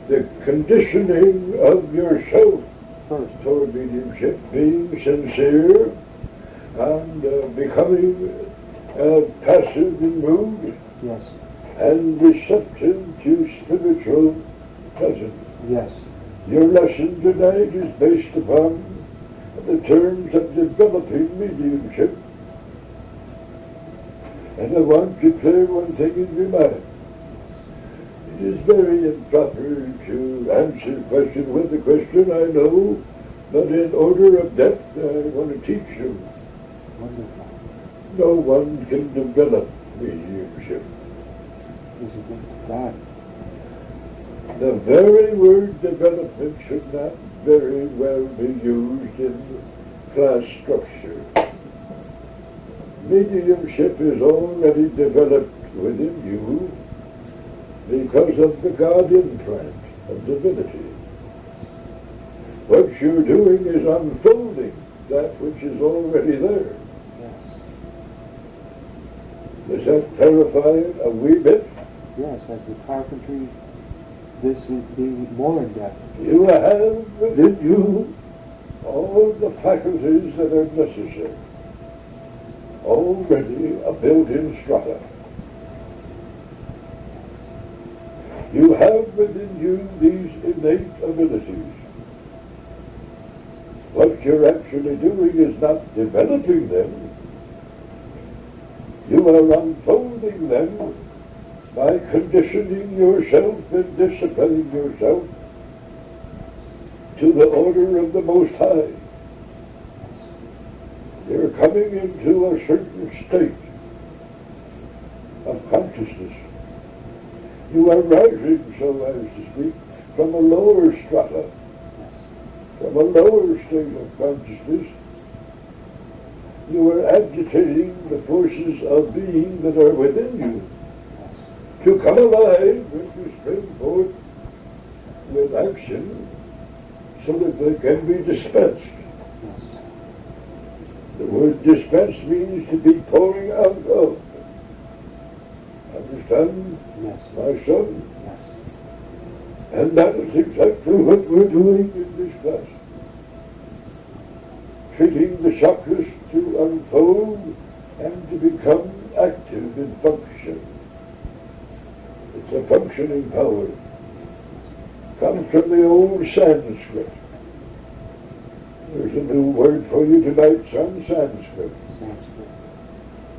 the conditioning of yourself first toward mediumship, being sincere and becoming passive in mood, yes, and receptive to spiritual presence. yes, Your lesson tonight is based upon the terms of developing mediumship. And I want to clear one thing in your mind. It is very improper to answer the question with a question, I know, but in order of depth I want to teach you. wonderful. No one can develop mediumship. Is it good to God? The very word development should not very well be used in class structure. Mediumship is already developed within you because of the God implant of divinity. What you're doing is unfolding that which is already there. Yes, Does that clarify it a wee bit? yes, as the carpentry, this is being more in depth. You have within you all the faculties that are necessary, already a built-in strata. You have within you these innate abilities. What you're actually doing is not developing them. You are unfolding them by conditioning yourself and disciplining yourself to the order of the Most High. You're coming into a certain state of consciousness. You are rising, so as to speak, from a lower strata, from a lower state of consciousness. You are agitating the forces of being that are within you to come alive and to spring forth with action so that they can be dispensed. The word dispense means to be pouring out of. Understand, Yes, my son? yes, And that is exactly what we're doing in this class. Treating the chakras to unfold and to become active in function. It's a functioning power. Comes from the old Sanskrit. There's a new word for you tonight, son, Sanskrit. Sanskrit.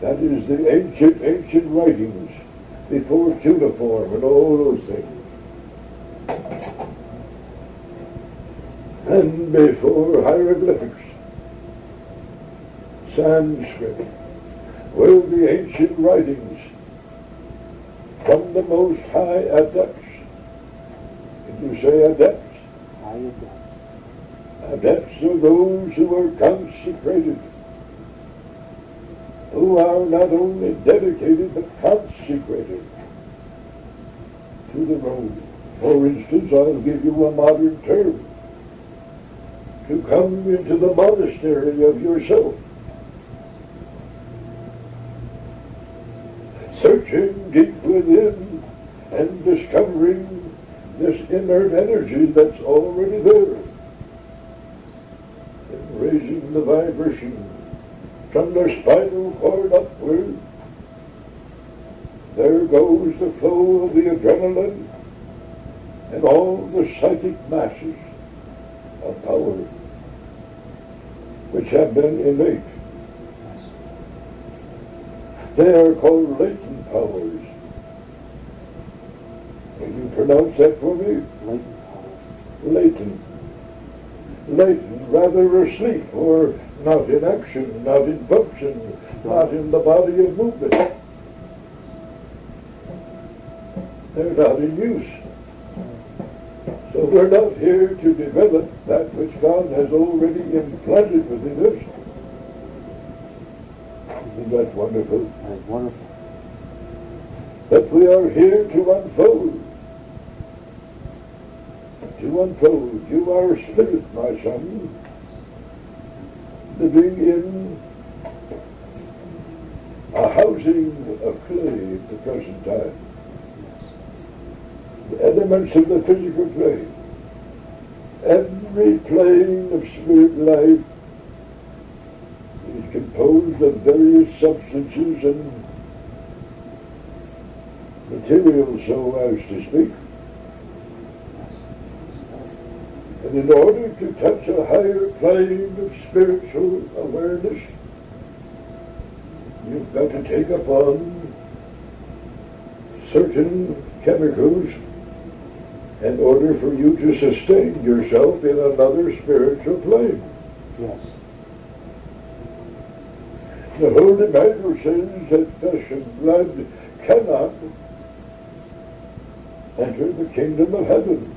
That is the ancient writings before cuneiform and all those things. And before hieroglyphics. Sanskrit were the ancient writings from the Most High Adepts. Did you say adepts? High adepts. Adepts are those who are consecrated, who are not only dedicated but consecrated to the road. For instance, I'll give you a modern term. To come into the monastery of yourself. Searching deep within and discovering this inert energy that's already there. And raising the vibration from the spinal cord upward. There goes the flow of the adrenaline and all the psychic masses of power which have been innate. They are called latent powers. Can you pronounce that for me? Latent power. Latent. Latent, rather asleep, or not in action, not in function, not in the body of movement. They're not in use. So we're not here to develop that which God has already implanted within us. Isn't that wonderful? That is wonderful. But we are here to unfold. To unfold. You are a spirit, my son, living in a housing of clay at the present time. elements of the physical plane. Every plane of spirit life is composed of various substances and materials, so as to speak. And in order to touch a higher plane of spiritual awareness, you've got to take upon certain chemicals in order for you to sustain yourself in another spiritual plane. Yes. The Holy Bible says that flesh and blood cannot enter the kingdom of heaven.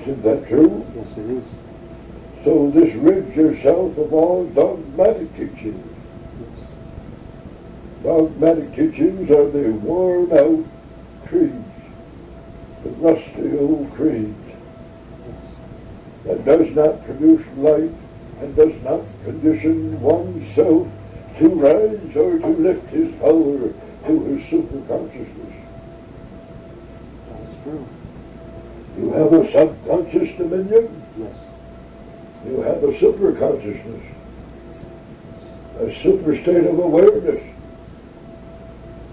Isn't that true? Yes, it is. So this rids yourself of all dogmatic teachings. Yes. Dogmatic teachings are the worn out creeds, the rusty old creeds, that does not produce light and does not condition oneself to rise or to lift his power to his superconsciousness. That's true. You have a subconscious dominion, Yes. you have a superconsciousness, a super state of awareness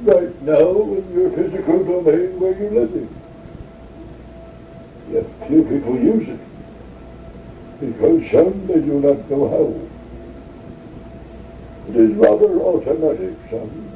right now in your physical domain where you're living. Yet few people use it, because some they do not know how. It is rather automatic, some.